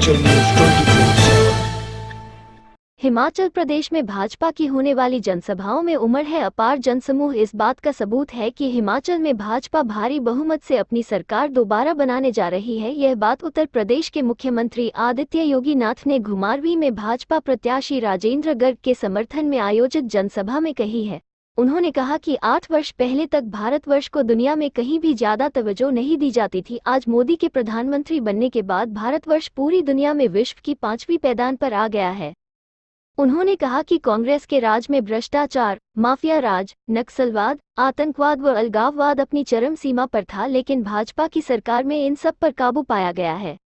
Himachal news 24/7। Himachal Pradesh में भाजपा की होने वाली जनसभाओं में उमड़ है अपार जनसमूह। इस बात का सबूत है कि हिमाचल में भाजपा भारी बहुमत से अपनी सरकार दोबारा बनाने जा रही है। यह बात उत्तर प्रदेश के मुख्यमंत्री आदित्य योगी नाथ ने घुमारवीं में भाजपा प्रत्याशी राजेंद्र गर्ग के समर्थन में आयोजित जनसभा में कही है। उन्होंने कहा कि 8 वर्ष पहले तक भारतवर्ष को दुनिया में कहीं भी ज्यादा तवज्जो नहीं दी जाती थी। आज मोदी के प्रधानमंत्री बनने के बाद भारतवर्ष पूरी दुनिया में विश्व की 5वीं पैदान पर आ गया है। उन्होंने कहा कि कांग्रेस के राज में भ्रष्टाचार, माफिया राज, नक्सलवाद, आतंकवाद व अलगाववाद अपनी चरम सीमा पर था, लेकिन भाजपा की सरकार में इन सब पर काबू पाया गया है।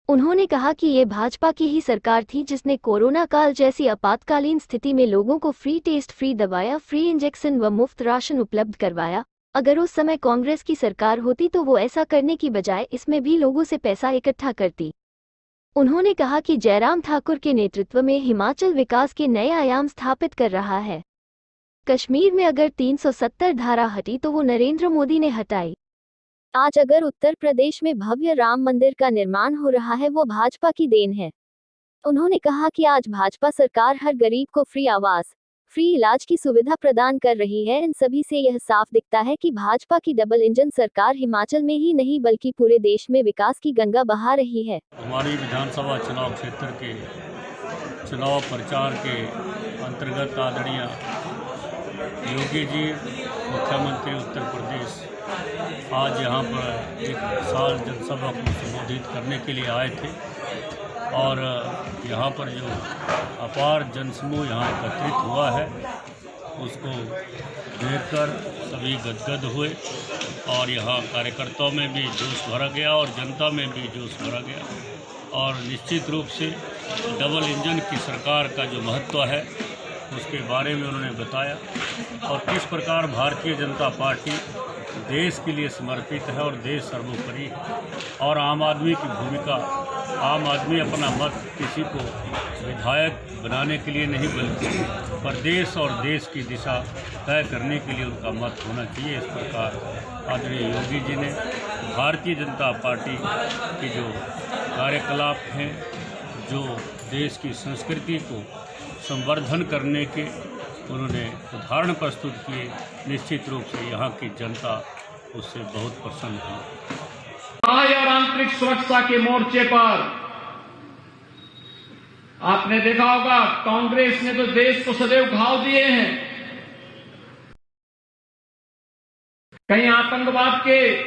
उन्होंने कहा कि ये भाजपा की ही सरकार थी जिसने कोरोना काल जैसी आपातकालीन स्थिति में लोगों को फ्री टेस्ट, फ्री दवाएं, फ्री इंजेक्शन व मुफ्त राशन उपलब्ध करवाया। अगर उस समय कांग्रेस की सरकार होती तो वो ऐसा करने की बजाय इसमें भी लोगों से पैसा इकट्ठा करती। उन्होंने कहा कि जयराम ठाकुर के नेतृत्व में हिमाचल विकास के नए आयाम स्थापित कर रहा है। कश्मीर में अगर 370 धारा हटी तो वो नरेंद्र मोदी ने हटाई। आज अगर उत्तर प्रदेश में भव्य राम मंदिर का निर्माण हो रहा है वो भाजपा की देन है। उन्होंने कहा कि आज भाजपा सरकार हर गरीब को फ्री आवास, फ्री इलाज की सुविधा प्रदान कर रही है। इन सभी से यह साफ दिखता है कि भाजपा की डबल इंजन सरकार हिमाचल में ही नहीं बल्कि पूरे देश में विकास की गंगा बहा रही है। हमारी विधानसभा चुनाव क्षेत्र के चुनाव प्रचार के अंतर्गत आदरणीय योगी जी मुख्यमंत्री उत्तर प्रदेश आज यहाँ पर एक विशाल जनसभा को संबोधित करने के लिए आए थे और यहाँ पर जो अपार जनसमूह यहाँ एकत्रित हुआ है उसको देखकर सभी गदगद हुए और यहाँ कार्यकर्ताओं में भी जोश भरा गया और जनता में भी जोश भरा गया। और निश्चित रूप से डबल इंजन की सरकार का जो महत्व है उसके बारे में उन्होंने बताया और किस प्रकार भारतीय जनता पार्टी देश के लिए समर्पित है और देश सर्वोपरि है और आम आदमी की भूमिका, आम आदमी अपना मत किसी को विधायक बनाने के लिए नहीं बल्कि प्रदेश और देश की दिशा तय करने के लिए उनका मत होना चाहिए। इस प्रकार आदरणीय योगी जी ने भारतीय जनता पार्टी की जो कार्यकलाप हैं, जो देश की संस्कृति को संवर्धन करने के उन्होंने उदाहरण प्रस्तुत किए, निश्चित रूप से यहाँ की जनता उससे बहुत प्रसन्न हुई। बाह्य और आंतरिक सुरक्षा के मोर्चे पर आपने देखा होगा कांग्रेस ने तो देश को सदैव घाव दिए हैं। कहीं आतंकवाद के,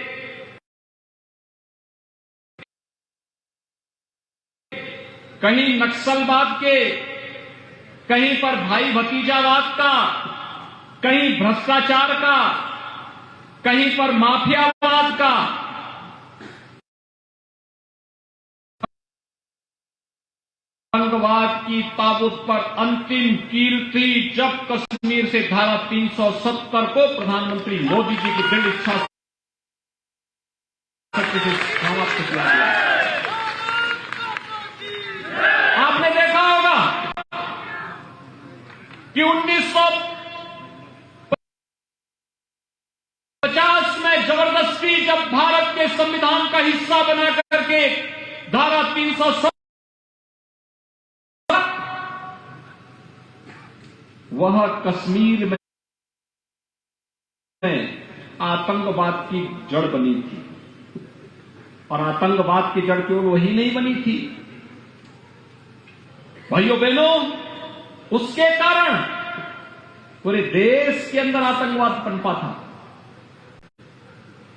कहीं नक्सलवाद के, कहीं पर भाई भतीजावाद का, कहीं भ्रष्टाचार का, कहीं पर माफियावाद का। आतंकवाद की ताबूत पर अंतिम कील थी जब कश्मीर से धारा 370 को प्रधानमंत्री मोदी जी की दृढ़ इच्छा से समाप्त किया गया। आपने देखा होगा कि 1950 में जबरदस्ती जब भारत के संविधान का हिस्सा बना करके धारा 370 वह कश्मीर में आतंकवाद की जड़ बनी थी और आतंकवाद की जड़ केवल वही नहीं बनी थी भाइयों बहनों, उसके कारण पूरे देश के अंदर आतंकवाद पनपा था,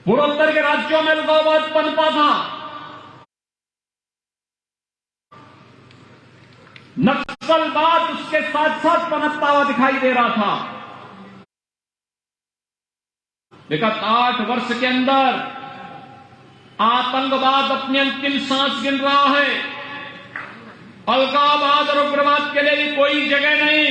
पूर्वोत्तर के राज्यों में अलगाववाद पनपा था, नक्सलवाद उसके साथ साथ पनपता हुआ दिखाई दे रहा था। विगत 8 वर्ष के अंदर आतंकवाद अपनी अंतिम सांस गिन रहा है। अलगाववाद और उग्रवाद के लिए भी कोई जगह नहीं।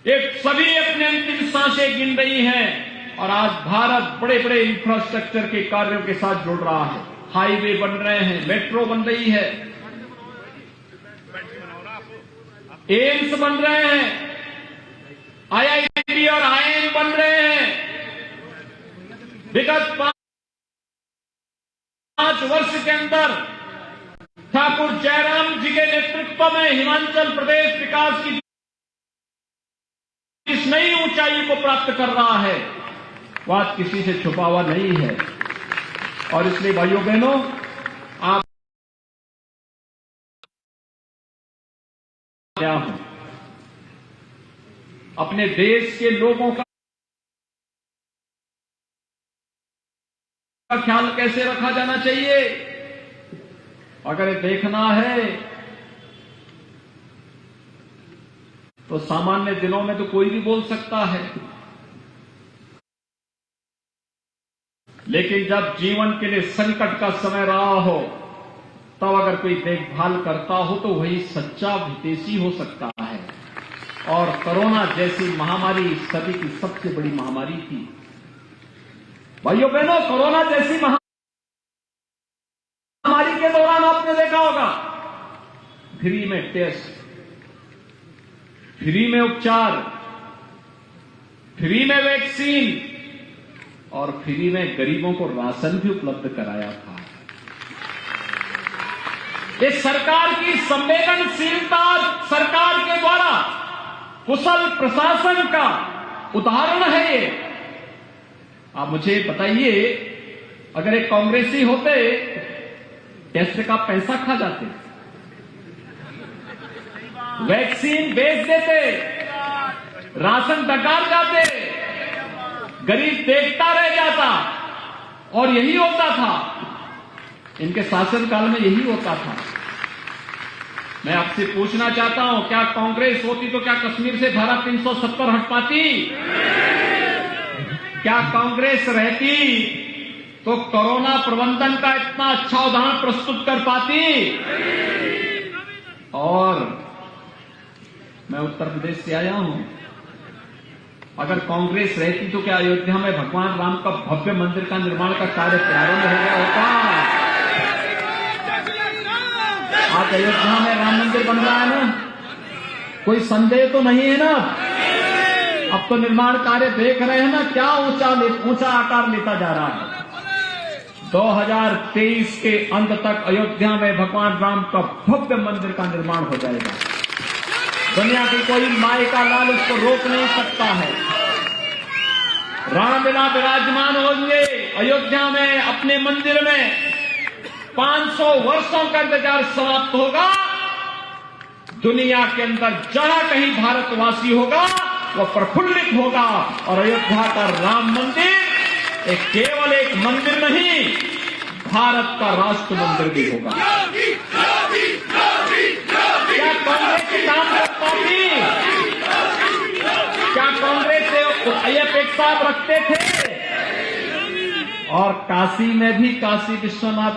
एक सभी अपनी अंतिम सांसें गिन रही हैं और आज भारत बड़े बड़े इंफ्रास्ट्रक्चर के कार्यों के साथ जुड़ रहा है। हाईवे बन रहे हैं, मेट्रो बन रही है, एम्स बन रहे हैं, आईआईटी और आईआईएम बन रहे हैं। विगत 5 वर्ष के अंदर ठाकुर जयराम जी के नेतृत्व में हिमाचल प्रदेश विकास की इस नई ऊंचाई को प्राप्त कर रहा है, वो आज किसी से छुपा हुआ नहीं है। और इसलिए भाइयों बहनों, आप क्या हूं, अपने देश के लोगों का ख्याल कैसे रखा जाना चाहिए, अगर ये देखना है तो सामान्य दिनों में तो कोई भी बोल सकता है, लेकिन जब जीवन के लिए संकट का समय रहा हो तब अगर कोई देखभाल करता हो तो वही सच्चा हितैषी हो सकता है। और कोरोना जैसी महामारी सदी की सबसे बड़ी महामारी थी। भाइयों बहनों, कोरोना जैसी महामारी के दौरान आपने देखा होगा फ्री में टेस्ट, फ्री में उपचार, फ्री में वैक्सीन और फ्री में गरीबों को राशन भी उपलब्ध कराया था। ये सरकार की संवेदनशीलता, सरकार के द्वारा कुशल प्रशासन का उदाहरण है ये। आप मुझे बताइए, अगर एक कांग्रेसी होते टेस्ट का पैसा खा जाते, वैक्सीन बेच देते, राशन डकार जाते, गरीब देखता रह जाता, और यही होता था इनके शासनकाल में, यही होता था। मैं आपसे पूछना चाहता हूं, क्या कांग्रेस होती तो क्या कश्मीर से धारा 370 हट पाती? क्या कांग्रेस रहती तो कोरोना प्रबंधन का इतना अच्छा उदाहरण प्रस्तुत कर पाती? और मैं उत्तर प्रदेश से आया हूं, अगर कांग्रेस रहती तो क्या अयोध्या में भगवान राम का भव्य मंदिर का निर्माण का कार्य प्रारंभ हो गया होता? आज अयोध्या में राम मंदिर बन रहा है ना, कोई संदेह तो नहीं है ना? अब तो निर्माण कार्य देख रहे हैं ना, क्या ऊंचा आकार लेता जा रहा है। 2023 के अंत तक अयोध्या में भगवान राम का भव्य मंदिर का निर्माण हो जाएगा। दुनिया की कोई माई का लाल उसको रोक नहीं सकता है। रामलीला विराजमान होंगे अयोध्या में, अपने मंदिर में 500 वर्षों का इंतजार समाप्त होगा। दुनिया के अंदर जहां कहीं भारतवासी होगा वो प्रफुल्लित होगा, और अयोध्या का राम मंदिर एक केवल एक मंदिर नहीं, भारत का राष्ट्र मंदिर भी होगा। क्या कांग्रेस काम कर पाती? क्या कांग्रेस से ये अपेक्षा रखते थे? और काशी में भी काशी विश्वनाथ